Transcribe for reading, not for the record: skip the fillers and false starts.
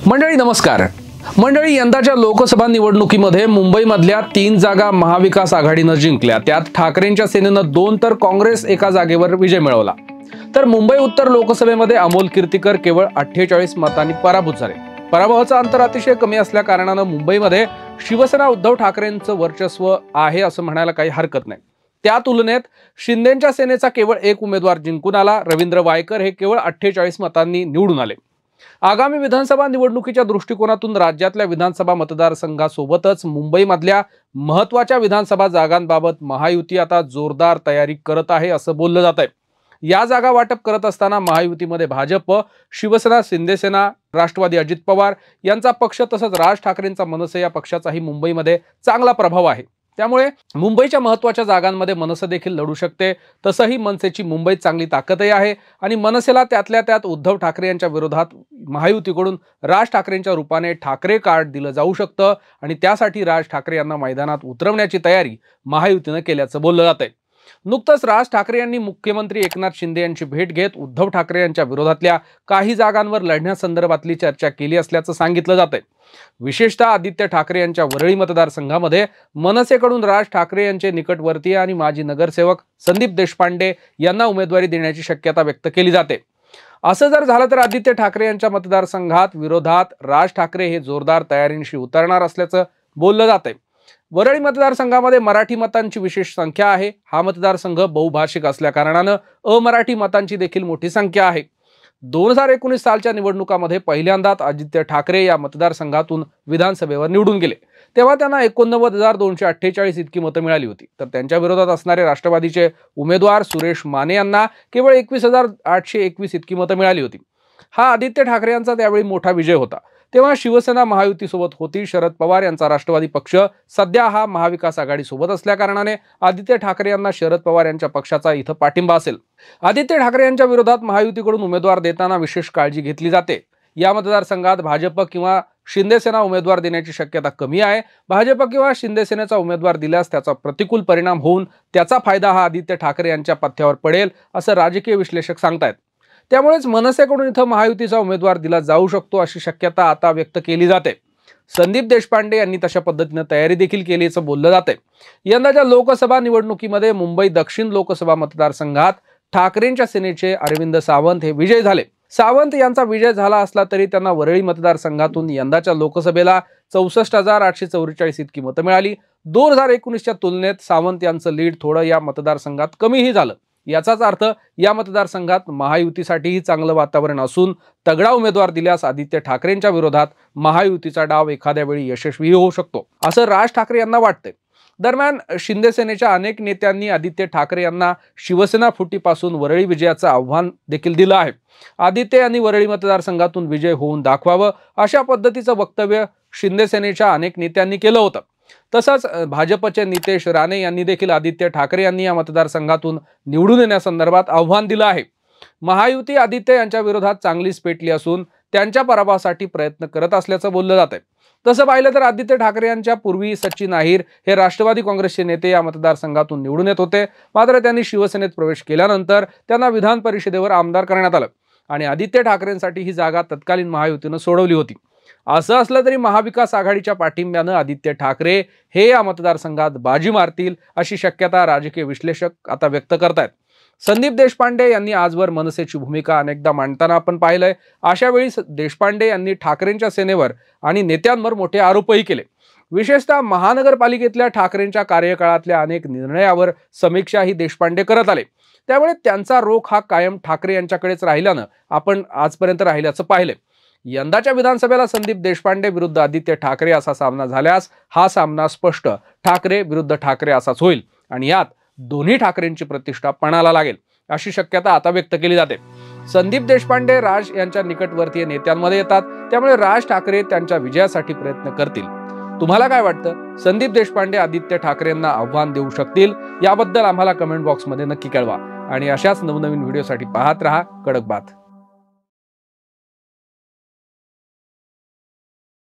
मंडळी नमस्कार। मंडळी यंदाच्या लोकसभा निवडणुकीमध्ये मुंबईमधल्या 3 जागा महाविकास आघाडीने जिंकल्या। त्यात ठाकरेंच्या सेनेनं 2 तर काँग्रेस एका जागेवर विजय मिळवला। तर मुंबई उत्तर लोकसभेमध्ये अमोल कीर्तीकर केवळ 48 मतांनी पराभूत झाले। पराभवाचं अंतर अतिशय कमी असल्या कारणाने मुंबईमध्ये शिवसेना उद्धव ठाकरेंचं वर्चस्व आहे असं म्हणायला काही हरकत नाही। त्या तुलनेत शिंदेंच्या सेनेचा केवळ एक उमेदवार जिंकून आला। रवींद्र वायकर हे केवळ 48 मतांनी निवडून आले। आगामी विधानसभा निवडणुकीच्या दृष्टिकोनातून राज्यातल्या विधानसभा मतदारसंघासोबतच मुंबईमधल्या महत्त्वाच्या विधानसभा जागांबाबत महायुती आता जोरदार तयारी करत आहे असं बोललं जात आहे। या जागा वाटप करत असताना महायुतीमध्ये भाजप, शिवसेना, शिंदेसेना, राष्ट्रवादी अजित पवार यांचा पक्ष तसंच राज ठाकरेंचा मनसे या पक्षाचाही मुंबईमध्ये चांगला प्रभाव आहे। त्यामुळे मुंबईच्या महत्त्वाच्या जागांमध्ये मनसे देखील लढू शकते। तसंही मनसेची मुंबईत चांगली ताकदही आहे आणि मनसेला त्यातल्या त्यात उद्धव ठाकरे यांच्या विरोधात महायुतीकडून राज ठाकरेंच्या रूपाने ठाकरे कार्ड दिलं जाऊ शकतं आणि त्यासाठी राज ठाकरे यांना मैदानात उतरवण्याची तयारी महायुतीने केल्याचं बोललं जातंय। नुकतंच राज ठाकरे यांनी मुख्यमंत्री एकनाथ शिंदे यांची भेट घेत उद्धव ठाकरे यांच्या विरोधातल्या काही जागांवर लढण्यासंदर्भातली चर्चा केली असल्याचं सांगितलं जातंय। विशेषतः आदित्य ठाकरे यांच्या वरळी मतदारसंघामध्ये मनसेकडून राज ठाकरे यांचे निकटवर्तीय आणि माजी नगरसेवक संदीप देशपांडे यांना उमेदवारी देण्याची शक्यता व्यक्त केली जाते। असं जर झालं तर आदित्य ठाकरे यांच्या मतदारसंघात विरोधात राज ठाकरे हे जोरदार तयारीनिशी उतरणार असल्याचं बोललं जातंय। वरळी मतदारसंघामध्ये मराठी मतांची विशेष संख्या आहे। हा मतदारसंघ बहुभाषिक असल्या कारणाने अमराठी मतांची देखील मोठी संख्या आहे। 2019 सालच्या निवडणुकामध्ये पहिल्यांदाच आदित्य ठाकरे या मतदारसंघातून विधानसभेवर निवडून गेले। तेव्हा त्यांना 89,248 इतकी मतं मिळाली होती। तर त्यांच्या विरोधात असणारे राष्ट्रवादीचे उमेदवार सुरेश माने यांना केवळ 21,821 इतकी मतं मिळाली होती। हा आदित्य ठाकरे यांचा त्यावेळी मोठा विजय होता। तेव्हा शिवसेना महायुतीसोबत होती। शरद पवार यांचा राष्ट्रवादी पक्ष सध्या हा महाविकास आघाडीसोबत असल्या कारणाने आदित्य ठाकरे यांना शरद पवार यांच्या पक्षाचा इथं पाठिंबा असेल। आदित्य ठाकरे यांच्या विरोधात महायुतीकडून उमेदवार देताना विशेष काळजी घेतली जाते। या मतदारसंघात भाजप किंवा शिंदेसेना उमेदवार देण्याची शक्यता कमी आहे। भाजप किंवा शिंदेसेनेचा उमेदवार दिल्यास त्याचा प्रतिकूल परिणाम होऊन त्याचा फायदा हा आदित्य ठाकरे यांच्या पथ्यावर पडेल असं राजकीय विश्लेषक सांगतायत। त्यामुळेच मनसेकडून इथं महायुतीचा उमेदवार दिला जाऊ शकतो अशी शक्यता आता व्यक्त केली जाते। संदीप देशपांडे यांनी तशा पद्धतीने तयारी देखील केल्याचं बोललं जातंय। यंदाच्या लोकसभा निवडणुकीमध्ये मुंबई दक्षिण लोकसभा मतदारसंघात ठाकरेंच्या सेनेचे अरविंद सावंत हे विजयी झाले। सावंत यांचा विजय झाला असला तरी त्यांना वरळी मतदारसंघातून यंदाच्या लोकसभेला 64,844 इतकी मतं मिळाली। 2019च्या तुलनेत सावंत यांचं लीड थोडं या मतदारसंघात कमीही झालं। याचाच अर्थ या मतदारसंघात महायुतीसाठीही चांगलं वातावरण असून तगडा उमेदवार दिल्यास आदित्य ठाकरेंच्या विरोधात महायुतीचा डाव एखाद्या वेळी यशस्वी होऊ शकतो असं राज ठाकरे यांना वाटतंय। दरम्यान शिंदे सेनेच्या अनेक नेत्यांनी आदित्य ठाकरे यांना शिवसेना फुटीपासून वरळी विजयाचं आव्हान देखील दिलं आहे। आदित्य यांनी वरळी मतदारसंघातून विजय होऊन दाखवावं अशा पद्धतीचं वक्तव्य शिंदे सेनेच्या अनेक नेत्यांनी केलं होतं। तसंच भाजपचे नितेश राणे यांनी देखील आदित्य ठाकरे यांनी या मतदारसंघातून निवडून येण्यासंदर्भात आव्हान दिलं आहे। महायुती आदित्य यांच्या विरोधात चांगलीच पेटली असून त्यांच्या पराभवासाठी प्रयत्न करत असल्याचं बोललं जात आहे। तसं पाहिलं तर आदित्य ठाकरे यांच्या पूर्वी सचिन अहिर हे राष्ट्रवादी काँग्रेसचे नेते या मतदारसंघातून निवडून येत होते। मात्र त्यांनी शिवसेनेत प्रवेश केल्यानंतर त्यांना विधान परिषदेवर आमदार करण्यात आलं आणि आदित्य ठाकरेंसाठी ही जागा तत्कालीन महायुतीनं सोडवली होती। असं असलं तरी महाविकास आघाडीच्या पाठिंब्यानं आदित्य ठाकरे हे या मतदारसंघात बाजी मारतील अशी शक्यता राजकीय विश्लेषक आता व्यक्त करतायत। संदीप देशपांडे यांनी आजवर मनसेची भूमिका अनेकदा मांडताना आपण पाहिलंय। अशा वेळी देशपांडे यांनी ठाकरेंच्या सेनेवर आणि नेत्यांवर मोठे आरोपही केले। विशेषतः महानगरपालिकेतल्या ठाकरेंच्या कार्यकाळातल्या अनेक निर्णयावर समीक्षाही देशपांडे करत आले। त्यामुळे त्यांचा रोख हा कायम ठाकरे यांच्याकडेच राहिल्यानं आपण आजपर्यंत राहिल्याचं पाहिलंय। यंदाच्या विधानसभेला संदीप देशपांडे विरुद्ध आदित्य ठाकरे असा सामना झाल्यास हा सामना स्पष्ट ठाकरे विरुद्ध ठाकरे असाच होईल आणि यात दोन्ही ठाकरेंची प्रतिष्ठा पणाला लागेल अशी शक्यता आता व्यक्त केली जाते। संदीप देशपांडे राज यांच्या निकटवर्तीय नेत्यांमध्ये येतात। त्यामुळे राज ठाकरे त्यांच्या विजयासाठी प्रयत्न करतील। तुम्हाला काय वाटतं? संदीप देशपांडे आदित्य ठाकरेंना आव्हान देऊ शकतील? याबद्दल आम्हाला कमेंट बॉक्समध्ये नक्की कळवा आणि अशाच नवनवीन व्हिडिओसाठी पाहत रहा कडक बात।